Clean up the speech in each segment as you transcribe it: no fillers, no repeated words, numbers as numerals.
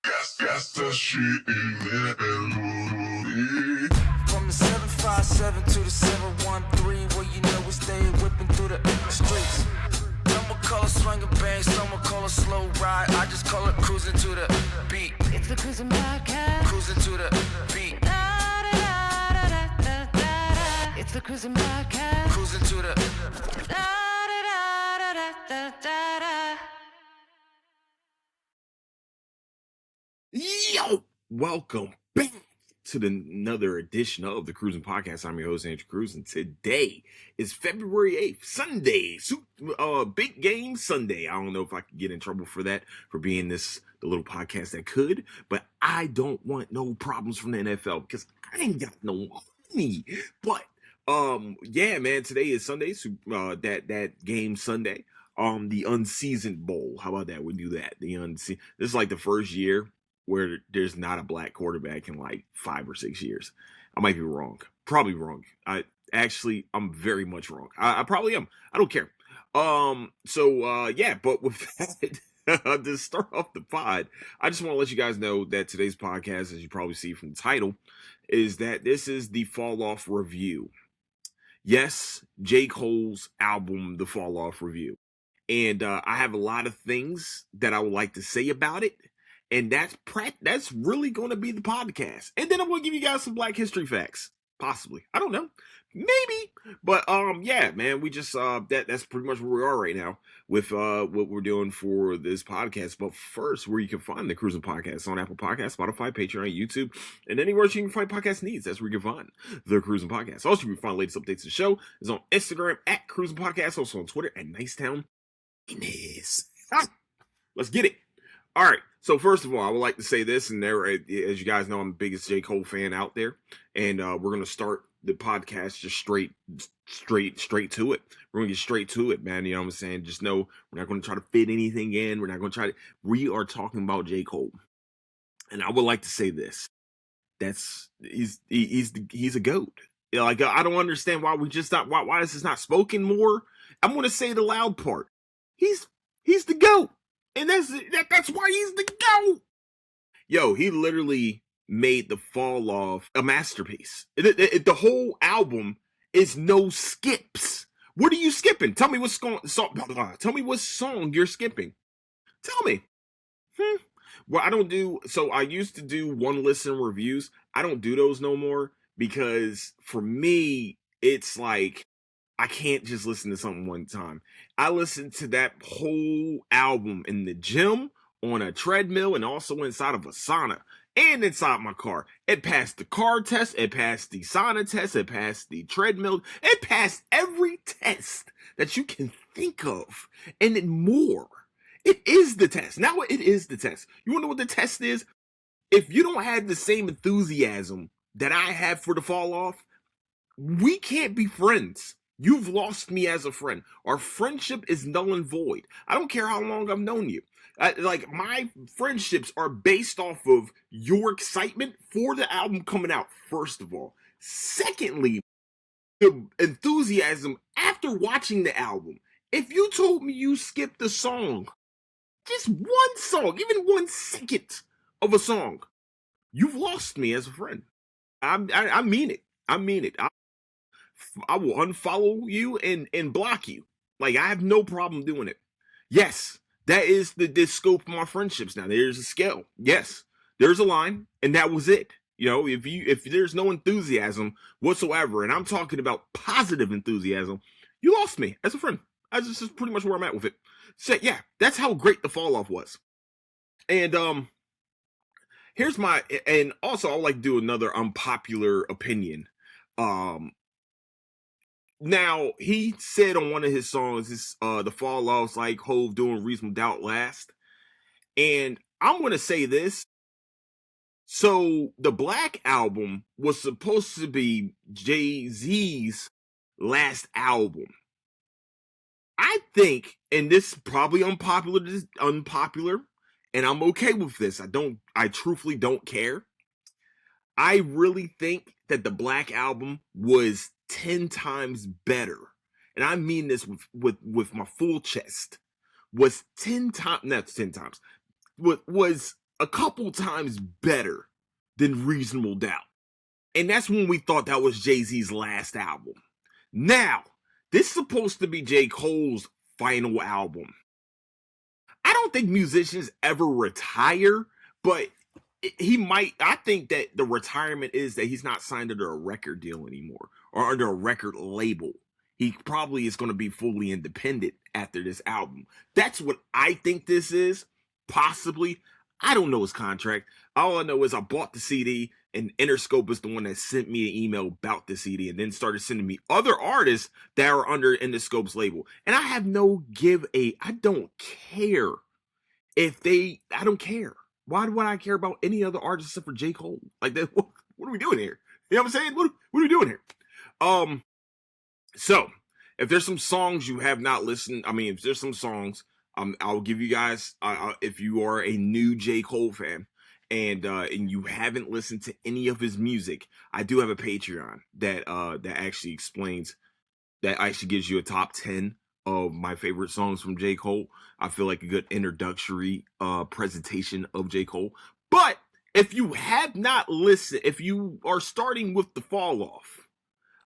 Got the shit in it. From the 757 to the 713, where you know we stay whipping through the streets. Some will call it swinging bang, some will call it slow ride. I just call it cruising to the beat. It's the Cruising Podcast. Cruising to the beat. It's the Cruising Podcast. Cruising to the. Yo, welcome back to another edition of the Cruising Podcast. I'm your host, Andrew Cruz, and today is February 8th, Sunday, big game Sunday. I don't know if I could get in trouble for that, for being the little podcast that could, but I don't want no problems from the NFL because I ain't got no money. But, yeah, man, today is Sunday, so, that game Sunday, the Unseasoned Bowl. How about that? We do that. This is like the first year where there's not a black quarterback in like 5 or 6 years. I might be wrong. Probably wrong. I'm very much wrong. I probably am. I don't care. Yeah, but with that, to start off the pod, I just want to let you guys know that today's podcast, as you probably see from the title, is that this is the Fall Off Review. Yes, J. Cole's album, The Fall Off Review. And I have a lot of things that I would like to say about it. And that's really going to be the podcast. And then I'm going to give you guys some Black History facts. Possibly. I don't know. Maybe. But, yeah, man, we just, that's pretty much where we are right now with, what we're doing for this podcast. But first, where you can find the Cruising Podcast on Apple Podcasts, Spotify, Patreon, YouTube, and anywhere you can find podcast needs. That's where you can find the Cruising Podcast. Also, you can find latest updates to the show is on Instagram at Cruising Podcast. Also on Twitter at Nicetown. Let's get it. All right. So first of all, I would like to say this, and there, as you guys know, I'm the biggest J. Cole fan out there, and we're gonna start the podcast just straight to it. We're gonna get straight to it, man. You know what I'm saying? Just know we're not gonna try to fit anything in. We're not gonna try to. We are talking about J. Cole, and I would like to say this: he's a goat. You know, like I don't understand why we just not why this is not spoken more. I'm gonna say the loud part. He's the GOAT. And that's why he's the GOAT. Yo, he literally made The Fall Off a masterpiece. The whole album is no skips. What are you skipping? Tell me what song you're skipping. Tell me. Well, I don't do, so I used to do one listen reviews. I don't do those no more because for me, it's like, I can't just listen to something one time. I listened to that whole album in the gym, on a treadmill, and also inside of a sauna, and inside my car. It passed the car test, it passed the sauna test, it passed the treadmill, it passed every test that you can think of, and then more. It is the test. Now it is the test. You wanna know what the test is? If you don't have the same enthusiasm that I have for The Fall Off, we can't be friends. You've lost me as a friend. Our friendship is null and void. I don't care how long I've known you. Like, my friendships are based off of your excitement for the album coming out, first of all. Secondly, the enthusiasm after watching the album. If you told me you skipped a song, just one song, even 1 second of a song, you've lost me as a friend. I mean it. I mean it. I will unfollow you and block you. Like, I have no problem doing it. Yes, that is the scope of my friendships now. There's a scale. Yes, there's a line, and that was it. You know, if there's no enthusiasm whatsoever, and I'm talking about positive enthusiasm, you lost me as a friend. This is pretty much where I'm at with it. So yeah, that's how great The Fall Off was. And here's and also I would like to do another unpopular opinion. Now, he said on one of his songs, The Fall Off's like Hove doing Reasonable Doubt last. And I'm going to say this. So, the Black Album was supposed to be Jay-Z's last album. I think, and this is probably unpopular, and I'm okay with this. I truthfully don't care. I really think that the Black Album was 10 times better, and I mean this with my full chest, was 10 times, not 10 times, was a couple times better than Reasonable Doubt. And that's when we thought that was Jay-Z's last album. Now, this is supposed to be J. Cole's final album. I don't think musicians ever retire, but he might. I think that the retirement is that he's not signed under a record deal anymore or under a record label. He probably is going to be fully independent after this album. That's what I think this is. Possibly. I don't know his contract. All I know is I bought the CD, and Interscope is the one that sent me an email about the CD and then started sending me other artists that are under Interscope's label. And I have no I don't care I don't care. Why would I care about any other artist except for J. Cole? Like that, what are we doing here? You know what I'm saying? What are we doing here? So if there's some songs you have not listened, if there's some songs, I'll give you guys, if you are a new J. Cole fan and you haven't listened to any of his music, I do have a Patreon that actually gives you a top 10 of my favorite songs from J. Cole. I feel like a good introductory presentation of J. Cole. But if you have not listened, if you are starting with the fall off,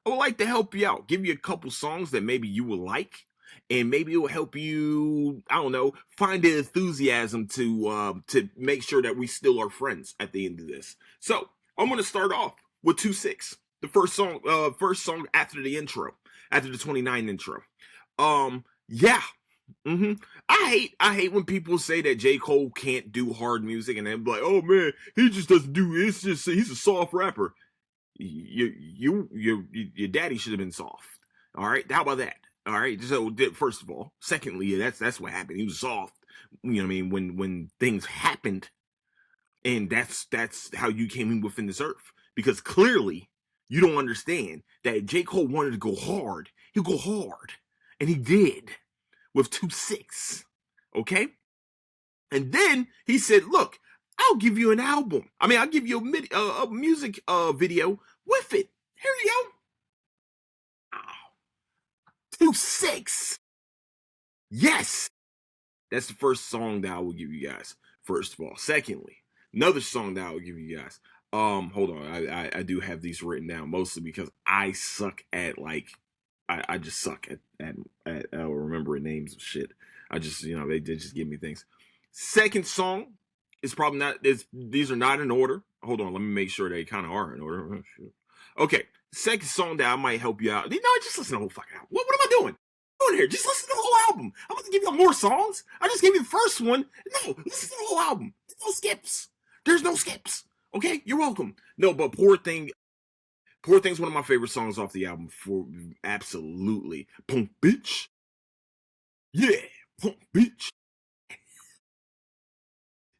I would like to help you out. Give you a couple songs that maybe you will like. And maybe it will help you, I don't know, find the enthusiasm to make sure that we still are friends at the end of this. So I'm going to start off with 2-6, the first song after the intro, after the 29 intro. Yeah. I hate when people say that J. Cole can't do hard music, and they're like, "Oh man, he just doesn't do it. It's just he's a soft rapper." Your daddy should have been soft. All right, how about that? All right. So first of all, secondly, that's what happened. He was soft. You know what I mean? When things happened, and that's how you came in within this earth. Because clearly you don't understand that J. Cole wanted to go hard. He'll go hard, and he did with 2-6. Okay. And then he said, "Look, I'll give you an album. I'll give you a music video with it. Here you go." 2-6. Yes. That's the first song that I will give you guys. First of all. Secondly, another song that I will give you guys. Hold on. I do have these written down mostly because I suck at I just suck at remembering names of shit. I just, they just give me things. Second song is probably not, these are not in order. Hold on, let me make sure they kind of are in order. Oh, shit. Okay, second song that I might help you out. Just listen to the whole fucking album. What am I doing? Doing here? Just listen to the whole album. I'm about to give you more songs. I just gave you the first one. No, listen to the whole album. There's no skips. There's no skips. Okay, you're welcome. No, but Poor Thing's one of my favorite songs off the album. For absolutely. Punk bitch. Yeah, punk bitch.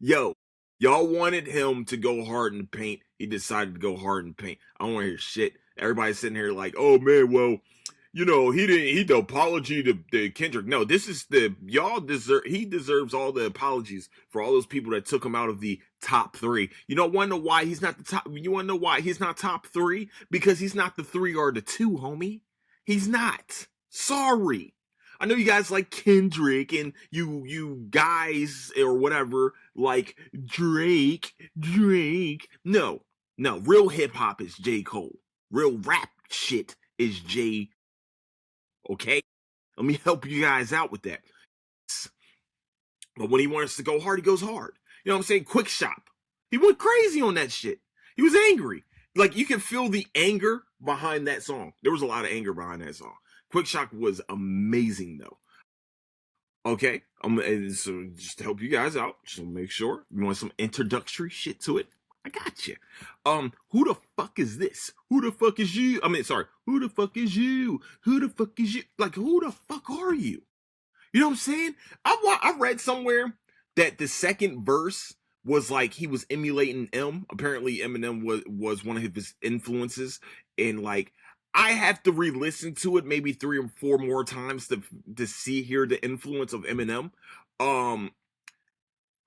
Yo, y'all wanted him to go hard in the paint. He decided to go hard in the paint. I don't want to hear shit. Everybody's sitting here like, "Oh man, well, he the apology to Kendrick." No, this is he deserves all the apologies for all those people that took him out of the top 3. You know, wanna know why he's not the top? You wanna know why he's not top 3? Because he's not the 3 or the 2, homie. He's not. Sorry. I know you guys like Kendrick and you guys or whatever like Drake. No, real hip hop is J. Cole. Real rap shit is J. Okay? Let me help you guys out with that. But when he wants to go hard, he goes hard. You know what I'm saying? Quick Shop. He went crazy on that shit. He was angry. Like, you can feel the anger behind that song. There was a lot of anger behind that song. Quick Shop was amazing, though. Okay? So just to help you guys out, just to make sure. You want some introductory shit to it? I got you. Who the fuck is this? Who the fuck is you? Who the fuck is you? Who the fuck is you? Like, who the fuck are you? You know what I'm saying? I read somewhere that the second verse was like he was emulating M. Apparently Eminem was one of his influences. And like, I have to re-listen to it maybe 3 or 4 more times to hear the influence of Eminem.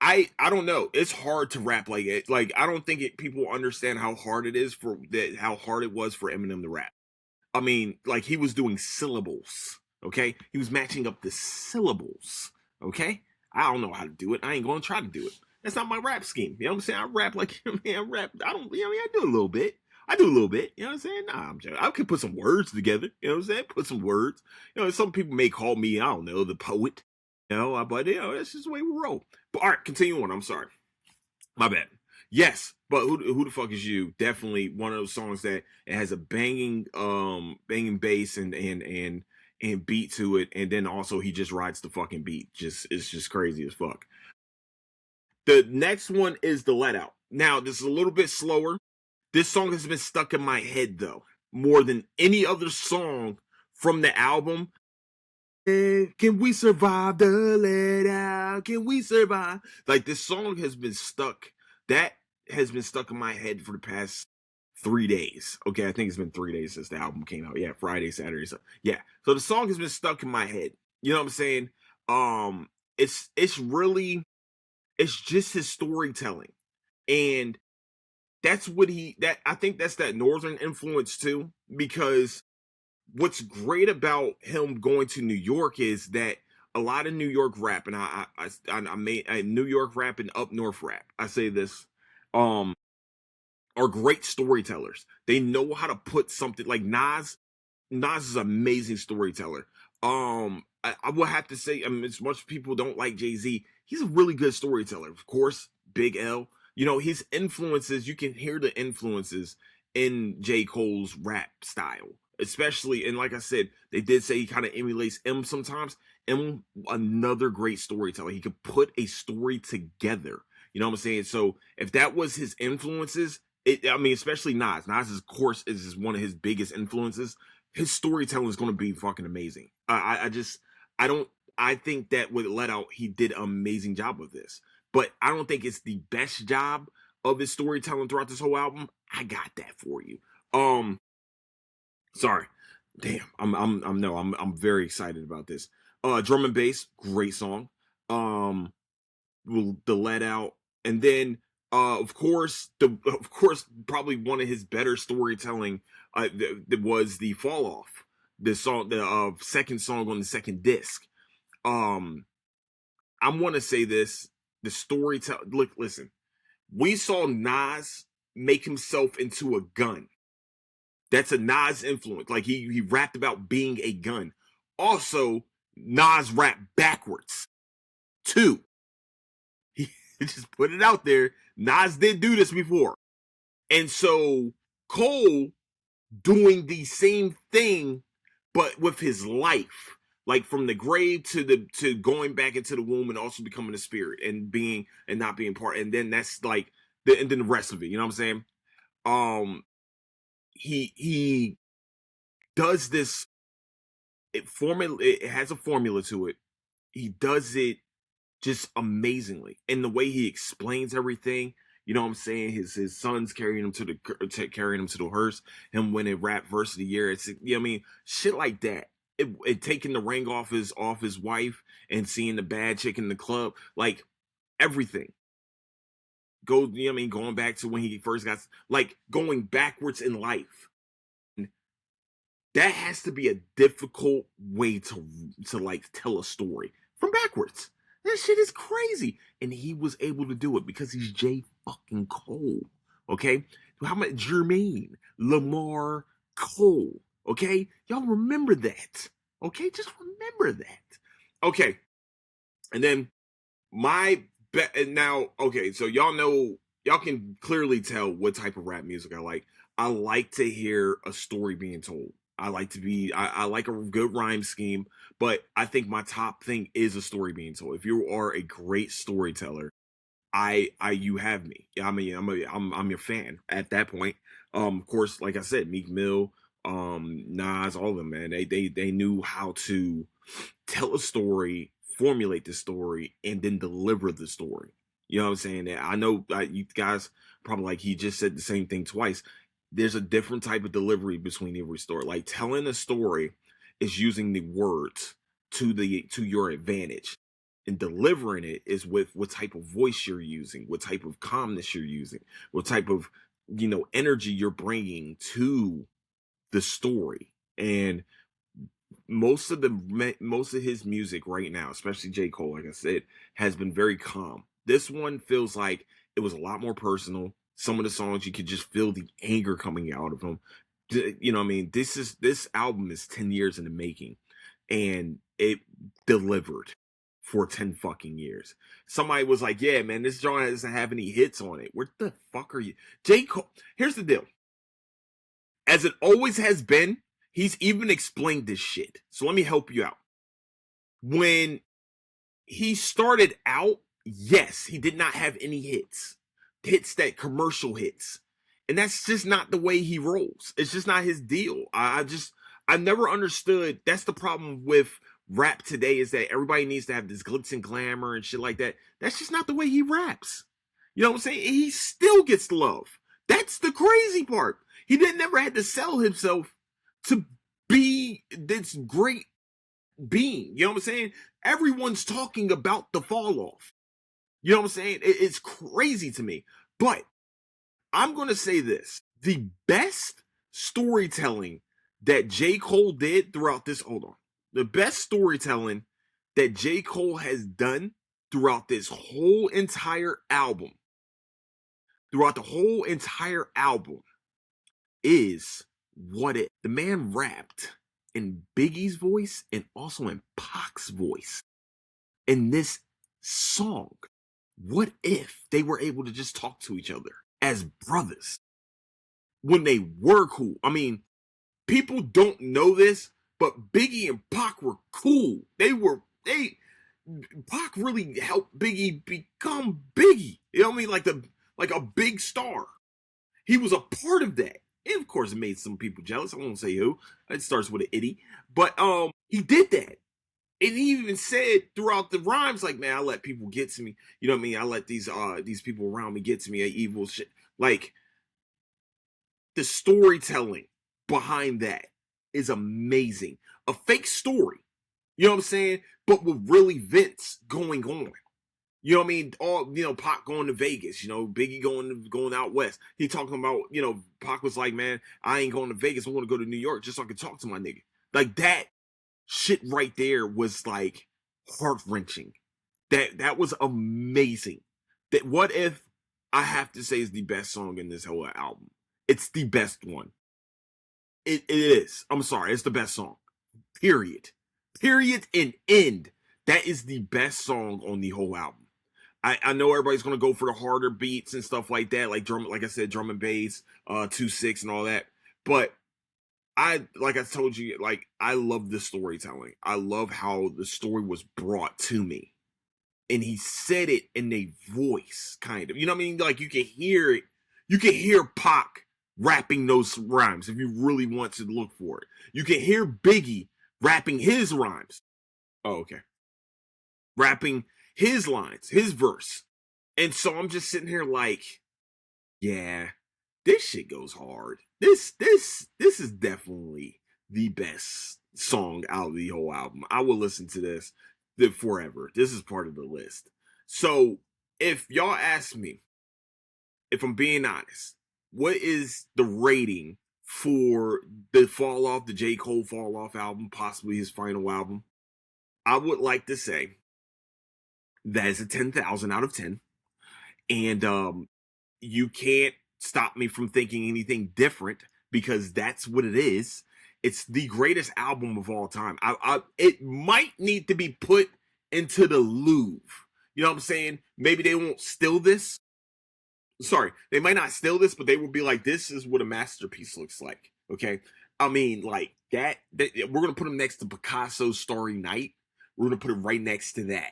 I don't know. It's hard to rap like it. Like, I don't think people understand how hard it is how hard it was for Eminem to rap. Like, he was doing syllables. Okay, he was matching up the syllables. Okay, I don't know how to do it. I ain't gonna try to do it. That's not my rap scheme. You know what I'm saying? I rap like, I rap. I don't, I do a little bit. I do a little bit. You know what I'm saying? Nah, I'm joking. I can put some words together. You know what I'm saying? Put some words. Some people may call me, I don't know, the poet. But that's just the way we roll. But all right, continue on. I'm sorry. My bad. Yes, but who the fuck is you? Definitely one of those songs that it has a banging bass and beat to it, and then also he just rides the fucking beat. It's just crazy as fuck. The next one is the Let Out. Now this is a little bit slower. This song has been stuck in my head though more than any other song from the album. Can we survive the let out? Can we survive? Like this song has been stuck. That has been stuck in my head for the past 3 days. Okay, I think it's been 3 days since the album came out. Yeah, Friday, Saturday. So yeah. So the song has been stuck in my head. You know what I'm saying? It's really it's just his storytelling. And that's what I think that's that northern influence too, because what's great about him going to New York is that a lot of New York rap, and I made New York rap and up north rap. I say this, are great storytellers. They know how to put something like Nas. Nas is an amazing storyteller. I will have to say, as much people don't like Jay-Z, he's a really good storyteller. Of course, Big L. His influences, you can hear the influences in J. Cole's rap style. Especially, and like I said, they did say he kind of emulates M sometimes. M, another great storyteller. He could put a story together. You know what I'm saying? So if that was his influences, especially Nas. Nas, of course, is one of his biggest influences. His storytelling is going to be fucking amazing. I think that with Let Out, he did an amazing job with this. But I don't think it's the best job of his storytelling throughout this whole album. I got that for you. Sorry. Damn. I'm very excited about this. Drum and Bass, great song. The Let Out, and then of course probably one of his better storytelling was the Fall Off, the song, the second song on the second disc. I want to say this: the storytelling. Look, listen. We saw Nas make himself into a gun. That's a Nas influence. Like he rapped about being a gun. Also, Nas rapped backwards too. He just put it out there. Nas did do this before. And so Cole doing the same thing, but with his life. Like from the grave to going back into the womb and also becoming a spirit and not being part. And then that's like and then the rest of it. You know what I'm saying? He does this it has a formula to it. He does it just amazingly, and the way he explains everything. You know what I'm saying? His son's carrying him to the hearse, him winning rap verse of the year. It's shit like that. It taking the ring off his wife and seeing the bad chick in the club, like everything. Going back to when he first got, like, going backwards in life. That has to be a difficult way to like tell a story from backwards. That shit is crazy. And he was able to do it because he's J fucking Cole. Okay? How much Jermaine Lamar Cole. Okay? Y'all remember that. Okay? Just remember that. Okay. And then so y'all can clearly tell what type of rap music I like. I like to hear a story being told. I like a good rhyme scheme, but I think my top thing is a story being told. If you are a great storyteller, you have me. I'm your fan at that point. Of course, like I said, Meek Mill, Nas, all of them, man. They knew how to tell a story, formulate the story, and then deliver the story. You know what I'm saying? I know you guys probably like he just said the same thing twice. There's a different type of delivery between every story. Like telling a story is using the words to your advantage, and delivering it is with what type of voice you're using, what type of calmness you're using, what type of energy you're bringing to the story. And most of his music right now, especially J. Cole, like I said, has been very calm, This one feels like it was a lot more personal. Some of the songs you could just feel the anger coming out of them. You know what I mean? This album is 10 years in the making, and it delivered for 10 fucking years. Somebody was like, yeah, man, this joint doesn't have any hits on it. Where the fuck are you? J. Cole, here's the deal. As it always has been, he's even explained this shit. So let me help you out. When he started out, yes, he did not have any hits that commercial hits. And that's just not the way he rolls. It's just not his deal. I never understood. That's the problem with rap today, is that everybody needs to have this glitz and glamour and shit like that. That's just not the way he raps. You know what I'm saying? He still gets love. That's the crazy part. He didn't never had to sell himself to be this great being. You know what I'm saying? Everyone's talking about the fall off. You know what I'm saying? It's crazy to me. But I'm going to say this. The best storytelling that J. Cole did throughout this, hold on. The best storytelling that J. Cole has done throughout this whole entire album, is What If. The man rapped in Biggie's voice and also in Pac's voice in this song. What if they were able to just talk to each other as brothers when they were cool? I mean, people don't know this, but Biggie and Pac were cool. Pac really helped Biggie become Biggie. You know what I mean? Like a big star. He was a part of that. And of course, it made some people jealous. I won't say who. It starts with an itty. But he did that. And he even said throughout the rhymes, like, man, I let people get to me. You know what I mean? I let these people around me get to me. Evil shit. Like, the storytelling behind that is amazing. A fake story. You know what I'm saying? But with real events going on. You know what I mean? All, you know, Pac going to Vegas, you know, Biggie going out west. He talking about, you know, Pac was like, man, I ain't going to Vegas. I want to go to New York just so I can talk to my nigga. Like, that shit right there was like heart-wrenching. That was amazing. That What If, I have to say, is the best song in this whole album. It's the best one. It is. I'm sorry, it's the best song. Period. Period and end. That is the best song on the whole album. I know everybody's gonna go for the harder beats and stuff like that, like like I said, drum and bass, 2-6 and all that. But like I told you, like, I love the storytelling. I love how the story was brought to me. And he said it in a voice, kind of. You know what I mean? Like, you can hear it. You can hear Pac rapping those rhymes if you really want to look for it. You can hear Biggie rapping his rhymes. Oh, okay. Rapping his lines, his verse. And so I'm just sitting here like, yeah, this shit goes hard. This is definitely the best song out of the whole album. I will listen to this forever. This is part of the list. So if y'all ask me, if I'm being honest, what is the rating for the J. Cole Fall Off album, possibly his final album? I would like to say that is a 10,000 out of 10. And you can't stop me from thinking anything different, because that's what it is. It's the greatest album of all time. It might need to be put into the Louvre. You know what I'm saying? Maybe they won't steal this. Sorry, they might not steal this, but they will be like, this is what a masterpiece looks like. Okay? I mean, like, that we're going to put them next to Picasso's Starry Night. We're going to put it right next to that.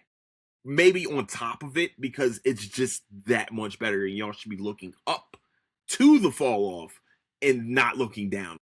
Maybe on top of it, because it's just that much better, and y'all should be looking up to the Fall Off and not looking down.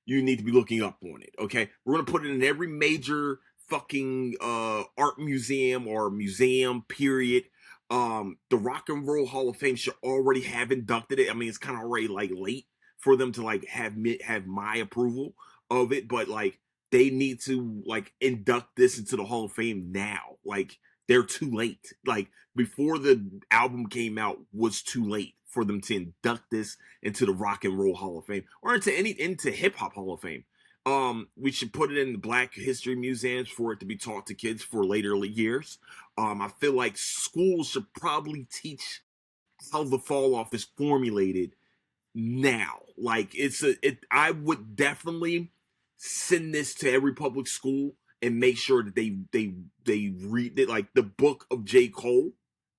You need to be looking up on it, okay? We're going to put it in every major fucking art museum or museum, period. The Rock and Roll Hall of Fame should already have inducted it. I mean, it's kind of already like late for them to like have my approval of it, but like they need to like induct this into the Hall of Fame now. Like, they're too late. Like, before the album came out was too late for them to induct this into the Rock and Roll Hall of Fame, or into Hip Hop Hall of Fame. We should put it in the Black History museums for it to be taught to kids for later years. I feel like schools should probably teach how the fall off is formulated now. Like I would definitely send this to every public school and make sure that they read it. Like the book of J. Cole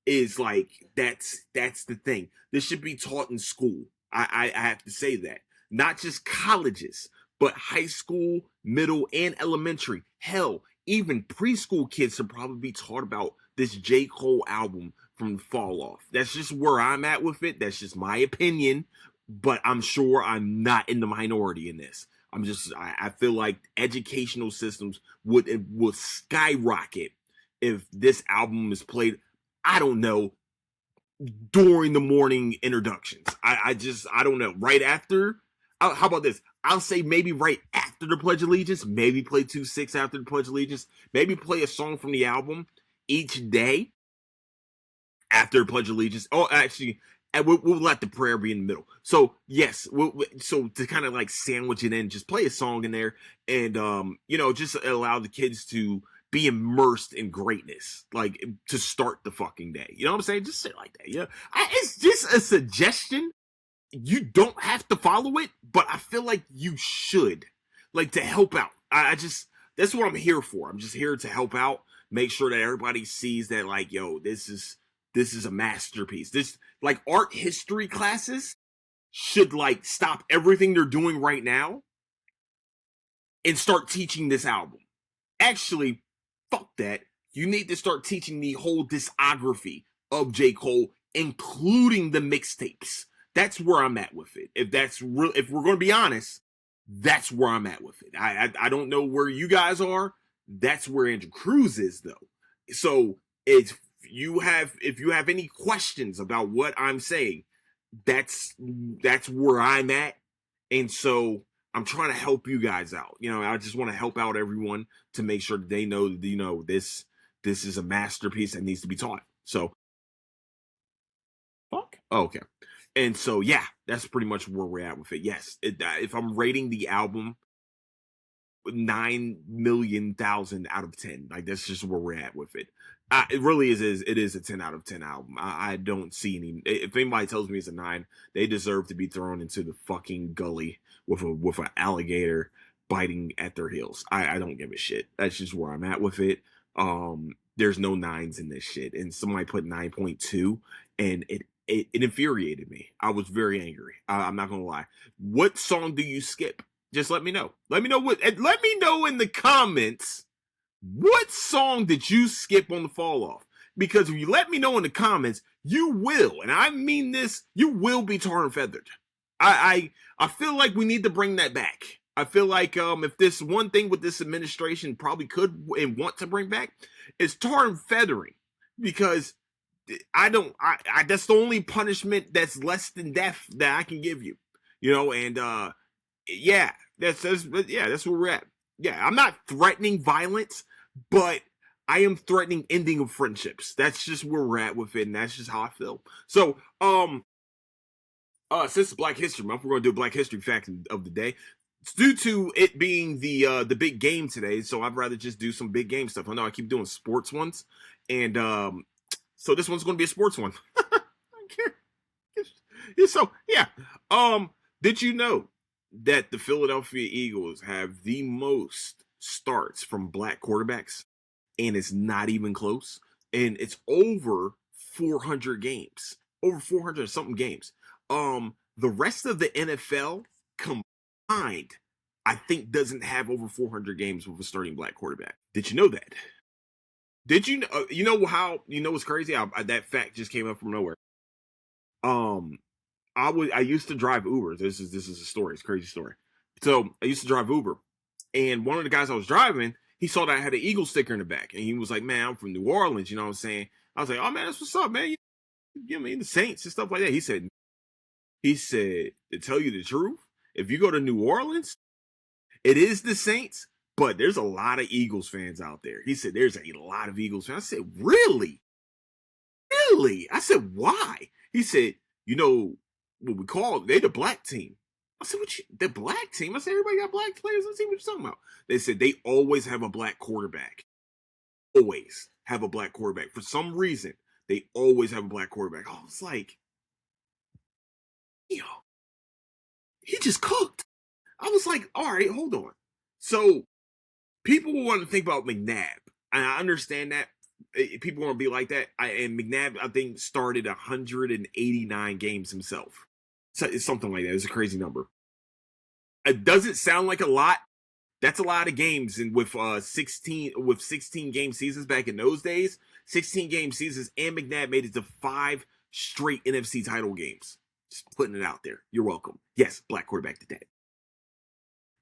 is like that's the thing. This should be taught in school. I have to say that. Not just colleges, but high school, middle, and elementary. Hell, even preschool kids should probably be taught about this J. Cole album from the fall off. That's just where I'm at with it. That's just my opinion, but I'm sure I'm not in the minority in this. I feel like educational systems would skyrocket if this album is played, I don't know, during the morning introductions. I don't know. Right after, how about this? I'll say maybe right after the Pledge of Allegiance, maybe play 2-6 after the Pledge of Allegiance, maybe play a song from the album each day after the Pledge of Allegiance. Oh, actually, and we'll let the prayer be in the middle. So yes, so to kind of like sandwich it in, just play a song in there, and just allow the kids to be immersed in greatness, like to start the fucking day. You know what I'm saying? Just say it like that. Yeah, it's just a suggestion. You don't have to follow it, but I feel like you should, like, to help out. I just, that's what I'm here for. I'm just here to help out, make sure that everybody sees that, like, yo, this is a masterpiece. This, like, art history classes should, like, stop everything they're doing right now and start teaching this album. Actually, fuck that. You need to start teaching the whole discography of J. Cole, including the mixtapes. That's where I'm at with it. If that's real, if we're going to be honest, that's where I'm at with it. I don't know where you guys are. That's where Andrew Cruz is, though. So if you have any questions about what I'm saying, that's where I'm at, and so I'm trying to help you guys out. I just want to help out everyone to make sure that they know that, this is a masterpiece that needs to be taught. So, fuck. Oh, okay. And so, yeah, that's pretty much where we're at with it. Yes, if I'm rating the album 9,000,000 out of 10, like that's just where we're at with it. It really is. It is a 10 out of 10 album. I don't see any. If anybody tells me it's a 9, they deserve to be thrown into the fucking gully with an alligator biting at their heels. I don't give a shit. That's just where I'm at with it. There's no 9s in this shit, and somebody put 9.2, and it infuriated me. I was very angry. I'm not gonna lie. What song do you skip? Just let me know. Let me know in the comments, what song did you skip on the fall off? Because if you let me know in the comments, you will, and I mean this, you will be tarred and feathered. I feel like we need to bring that back. I feel like if this one thing with this administration probably could and want to bring back is tar and feathering, because I that's the only punishment that's less than death that I can give you. And yeah, that's where we're at. Yeah, I'm not threatening violence, but I am threatening ending of friendships. That's just where we're at with it, and that's just how I feel. So, since it's Black History Month, we're gonna do a Black History fact of the day. It's due to it being the big game today, so I'd rather just do some big game stuff. I know I keep doing sports ones, and so this one's gonna be a sports one. So yeah, did you know that the Philadelphia Eagles have the most starts from black quarterbacks, and it's not even close, and it's over 400 games, over 400 something games. The rest of the NFL combined, I think, doesn't have over 400 games with a starting black quarterback. Did you know that? Did you know? What's crazy? That fact just came up from nowhere. I used to drive Uber. This is a story. It's a crazy story. So I used to drive Uber, and one of the guys I was driving, he saw that I had an Eagle sticker in the back, and he was like, "Man, I'm from New Orleans." You know what I'm saying? I was like, "Oh man, that's what's up, man. You mean the Saints and stuff like that?" He said, "To tell you the truth, if you go to New Orleans, it is the Saints, but there's a lot of Eagles fans out there." He said, "There's a lot of Eagles fans." I said, "Really? Really?" I said, "Why?" He said, "What we call, they the black team." I said, the black team? I said, everybody got black players. Let's see what you're talking about. They said they always have a black quarterback. Always have a black quarterback. For some reason, they always have a black quarterback. I was like, yo, he just cooked. I was like, all right, hold on. So people want to think about McNabb. And I understand that. People want to be like that. And McNabb, I think, started 189 games himself. So it's something like that. It's a crazy number. It doesn't sound like a lot. That's a lot of games, and with 16 game seasons back in those days, 16 game seasons, and McNabb made it to 5 straight NFC title games. Just putting it out there. You're welcome. Yes, black quarterback today.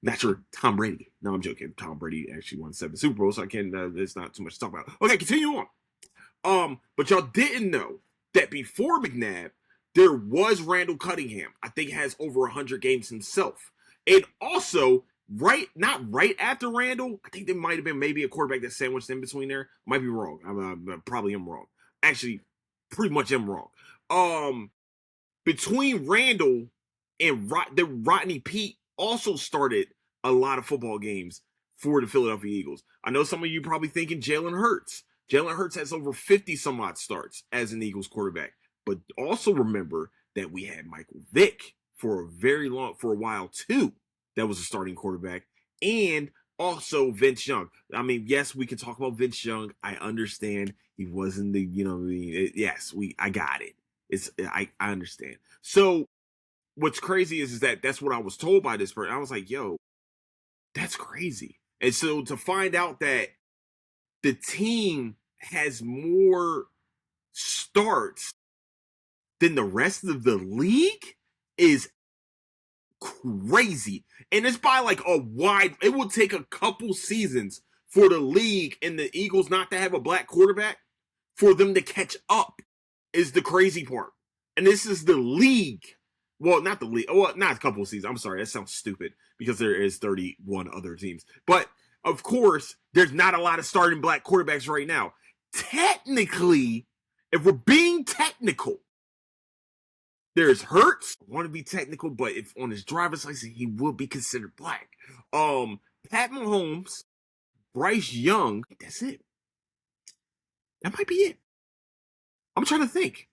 Not sure. Tom Brady. No, I'm joking. Tom Brady actually won 7 Super Bowls, so I can. There's not too much to talk about. Okay, continue on. But y'all didn't know that before McNabb, there was Randall Cunningham. I think has over 100 games himself, and also. Not right after Randall. I think there might have been maybe a quarterback that sandwiched in between there. Might be wrong. I probably am wrong. Actually, pretty much am wrong. Between Randall and Rodney Peete also started a lot of football games for the Philadelphia Eagles. I know some of you probably thinking Jalen Hurts. Jalen Hurts has over 50 some odd starts as an Eagles quarterback. But also remember that we had Michael Vick for a while too. That was a starting quarterback, and also Vince Young. I mean, yes, we can talk about Vince Young. I understand he wasn't yes, I got it. I understand. So what's crazy is that that's what I was told by this person. I was like, yo, that's crazy. And so to find out that the team has more starts than the rest of the league is crazy. And it's by like it will take a couple seasons for the league and the Eagles not to have a black quarterback for them to catch up is the crazy part. And this is the league. Well, not the league. Well, not a couple of seasons. I'm sorry. That sounds stupid because there is 31 other teams. But of course, there's not a lot of starting black quarterbacks right now. Technically, if we're being technical, there's Hurts. I want to be technical, but if on his driver's license, he will be considered black. Pat Mahomes, Bryce Young. That's it. That might be it. I'm trying to think.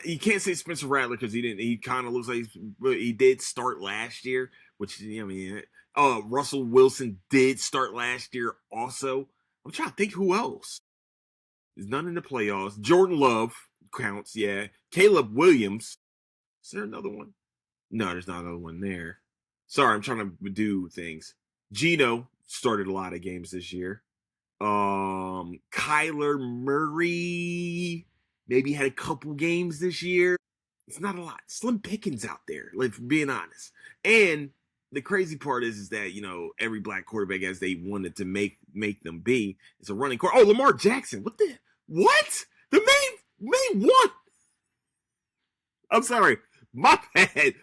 You can't say Spencer Rattler because he didn't. He kind of looks like he did start last year, which I mean, Russell Wilson did start last year also. I'm trying to think who else. There's none in the playoffs. Jordan Love counts, yeah. Caleb Williams. Is there another one? No, there's not another one there. Sorry, I'm trying to do things. Gino started a lot of games this year. Kyler Murray maybe had a couple games this year. It's not a lot. Slim pickings out there, like being honest. And the crazy part is that, every black quarterback, as they wanted to make them be, it's a running quarterback. Oh, Lamar Jackson. What? The main one. I'm sorry. My bad.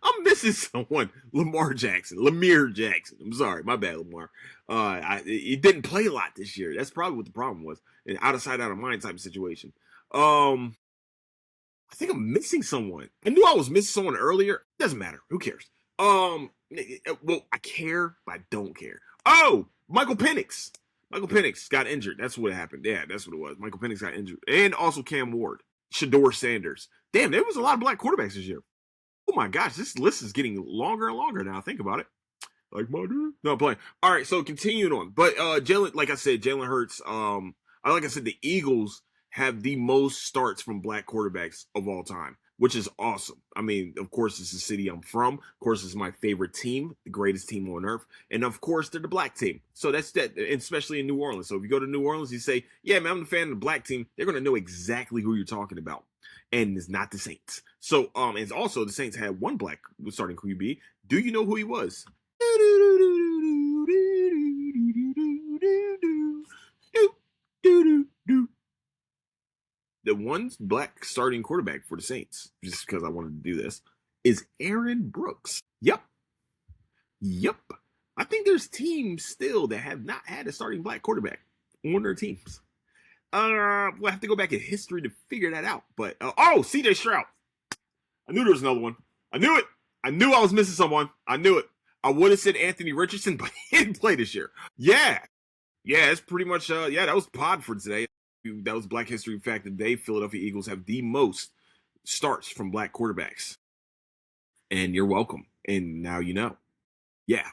I'm missing someone. Lamar Jackson. I'm sorry. My bad, Lamar. He didn't play a lot this year. That's probably what the problem was. An out of sight, out of mind type of situation. I think I'm missing someone. I knew I was missing someone earlier. Doesn't matter. Who cares? Well, I care, but I don't care. Oh, Michael Penix. Michael Penix got injured. That's what happened. Yeah, that's what it was. Michael Penix got injured. And also Cam Ward. Shador Sanders. Damn, there was a lot of black quarterbacks this year. Oh my gosh, this list is getting longer and longer now. Think about it. Like my dude. No, I'm playing. All right, so continuing on. But like I said, Jalen Hurts, like I said, the Eagles have the most starts from black quarterbacks of all time, which is awesome. I mean, of course, it's the city I'm from. Of course, it's my favorite team, the greatest team on earth. And of course, they're the black team. So that's that, especially in New Orleans. So if you go to New Orleans, you say, yeah, man, I'm the fan of the black team. They're going to know exactly who you're talking about. And it's not the Saints. So, and also the Saints had one black starting QB. Do you know who he was? The one black starting quarterback for the Saints, just because I wanted to do this, is Aaron Brooks. Yep. I think there's teams still that have not had a starting black quarterback on their teams. We'll have to go back in history to figure that out. But CJ Stroud. I knew there was another one. I knew it. I knew I was missing someone. I knew it. I would have said Anthony Richardson, but he didn't play this year. Yeah. Yeah, it's pretty much, that was pod for today. That was Black History Fact of the Day. Philadelphia Eagles have the most starts from black quarterbacks. And you're welcome. And now you know. Yeah.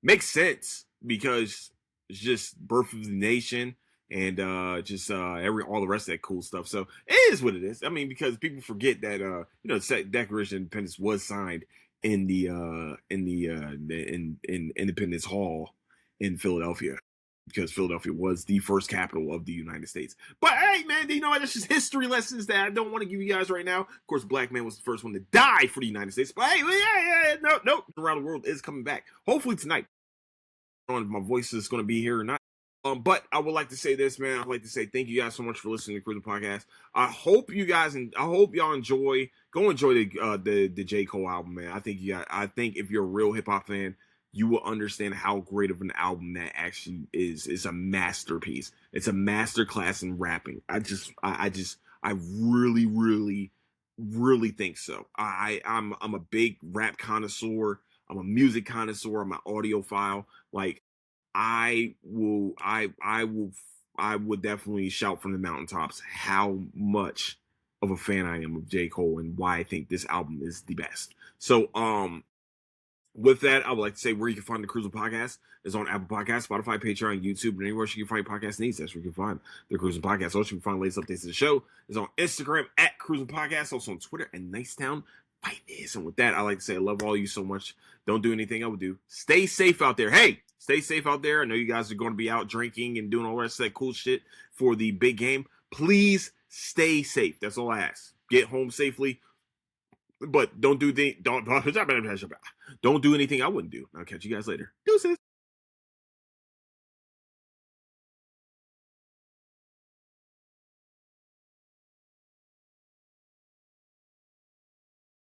Makes sense because it's just birth of the nation and just all the rest of that cool stuff. So it is what it is. I mean, because people forget that the Declaration of Independence was signed in the in Independence Hall in Philadelphia, because Philadelphia was the first capital of the United States. But hey, man, you know what? That's just history lessons that I don't want to give you guys right now. Of course, black man was the first one to die for the United States. But hey, no, around the world is coming back. Hopefully tonight. I don't know if my voice is going to be here or not. But I would like to say this, man. I'd like to say thank you guys so much for listening to Cruising Podcast. I hope you guys, and I hope y'all enjoy the J. Cole album, man. I think if you're a real hip hop fan, you will understand how great of an album that actually is. It's a masterpiece. It's a masterclass in rapping. I really, really, really think so. I'm a big rap connoisseur. I'm a music connoisseur. I'm an audiophile. Like, I would definitely shout from the mountaintops how much of a fan I am of J. Cole and why I think this album is the best. So, with that, I would like to say where you can find the Cruising Podcast is on Apple Podcasts, Spotify, Patreon, YouTube, and anywhere you can find your podcast needs. That's where you can find the Cruising Podcast. Also, you can find latest updates to the show is on Instagram at Cruising Podcast, also on Twitter and Nicetown Fitness. And with that, I like to say I love all you so much. Don't do anything I would do. Stay safe out there. Hey, stay safe out there. I know you guys are going to be out drinking and doing all the rest of that cool shit for the big game. Please stay safe. That's all I ask. Get home safely. But don't do anything I wouldn't do. I'll catch you guys later. Deuces.